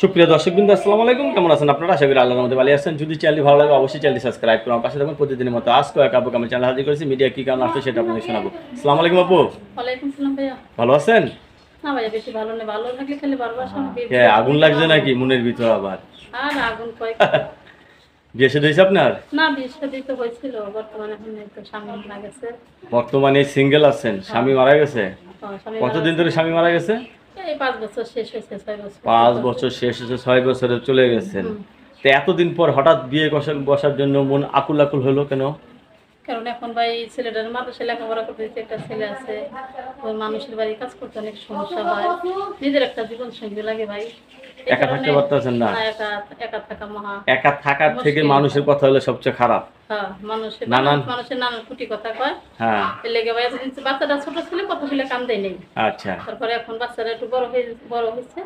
সুপ্রিয় দর্শকবৃন্দ, আসসালামু আলাইকুম। কেমন আছেন আপনারা? আশা করি আল্লাহর রহমতে ভালো আছেন। যদি চ্যানেল ভালো লাগে অবশ্যই চ্যানেলটি সাবস্ক্রাইব করুন। পাশে থাকুন প্রতিদিনের মতো। আজকে এক আপুকে আমি চ্যানেল হাজির করেছি। মিডিয়া কি কারণ আসছে সেটা আপনাদের শোনাবো। আসসালামু আলাইকুম আপু। ওয়ালাইকুম সালাম ভাইয়া। ভালো আছেন? না ভাইয়া, বেশি ভালো না, ভালো থাকলে খালি ভালোবাসা বেশি। হ্যাঁ, আগুন লাগছে নাকি মনের ভিতর আবার? আর আগুন কয়েক বিয়ে শাদী হয়েছে আপনার? না, বিয়ে শাদী তো হয়েছিল, বর্তমানে এখন এই তো স্বামী মারা গেছে। বর্তমানে সিঙ্গেল আছেন, স্বামী মারা গেছে? স্বামী কতদিন ধরে স্বামী মারা গেছে? এই 5 বছর শেষ হয়েছে, 6 বছর। 5 বছর শেষ হয়েছে, 6 বছরে চলে গেছেন। তো এতদিন পর হঠাৎ বিয়ে বসার জন্য মন আকুল আকুল হলো কেন? কারণ এখন ভাই ছেলেটার মাদ্রাসা লেখাপড়া করতে দিতে, একটা ছেলে আছে, ওই মানুষের বাড়ি কাজ করতে অনেক সমস্যা হয়, নিজের একটা জীবন সঙ্গী লাগে ভাই। এই একা থাকতে কারণে পারতেছেন না? না, একা একা থাকা মহা একা থাকার থেকে মুশকিল। মানুষের কথা হলো সবচেয়ে খারাপ। হ্যাঁ, মানুষের নানান কুটি কথা কয়। হ্যাঁ, এর লেগে ভাই এতদিন বাচ্চাটা ছোট ছিল, কথা বলে কান দেয় নেই। আচ্ছা। তারপরে এখন বাচ্চারা একটু বড় হয়েছে,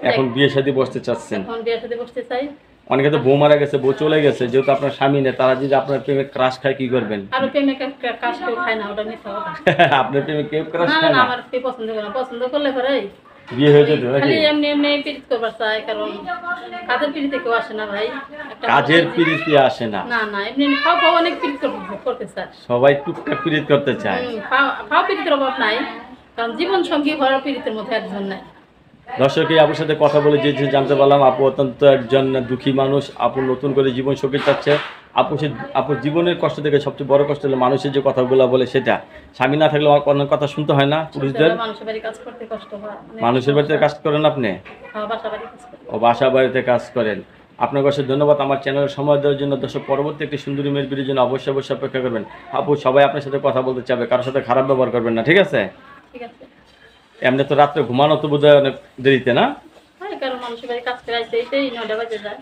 এখন বিয়ে শাদী বসতে চাচ্ছেন? এখন বিয়ের সাথে বসতে চাই। অনেকে তো বউ মারা গেছে, বউ চলে গেছে, যেহেতু আপনার স্বামী নেই, তারা যদি আপনার প্রেমে ক্রাশ খায় কি করবেন? আরো প্রেমে কাজ কেউ খায় না, ওটা মিথ্যা কথা। আপনার প্রেমে কেউ ক্রাশ না না খায় না, না? আমার কেউ পছন্দ করে না, পছন্দ করলে পরে বিয়ে হয়ে যেত নাকি? খালি এমনি এমনি পীড়িত করবার চায়, কারণ কাজের পীড়িতে কেউ আসে না ভাই। একটা কাজের মানুষ- পিরিতি আসে না, না না, এমনি এমনি খাও অনেক পীড়িত করতে চায়। সবাই টুকটাক পিরিত করতে চায়। খাও পীড়িতের অভাব নাই, কারণ জীবন সঙ্গী হওয়ার পীড়িতের মধ্যে একজন নাই। দর্শক, এই আপুর সাথে কথা বলে যে যে জানতে পারলাম, আপু অত্যন্ত একজন দুঃখী মানুষ। আপু নতুন করে জীবন সঙ্গী চাচ্ছে। আপুর জীবনের কষ্ট থেকে সবচেয়ে বড় কষ্ট হলো মানুষের যে কথাগুলো বলে সেটা। স্বামী না থাকলে অনেক কথা শুনতে হয় না পুরুষদের? মানুষের বাড়ি কাজ করতে কষ্ট হয় অনেক। মানুষের বাড়িতে কাজ করেন আপনি? বাসা বাড়ি কাজ করে। ও, বাসা বাড়িতে কাজ করেন। আপনার কাছে ধন্যবাদ আমার চ্যানেলের সময় দেওয়ার জন্য। দর্শক, পরবর্তী একটি সুন্দরী মেয়ের ভিডিওর জন্য অবশ্যই অপেক্ষা করবেন। আপু, সবাই আপনার সাথে কথা বলতে চাবে, কারোর সাথে খারাপ ব্যবহার করবেন না, ঠিক আছে? ঠিক আছে। এমনি তো রাত্রে ঘুমানো তো বোধহয় অনেক দেরিতে, না? হ্যাঁ, কারণ মানুষের বাড়ি কাজ করে আসতে এইটাই 9টা বাজে যায়।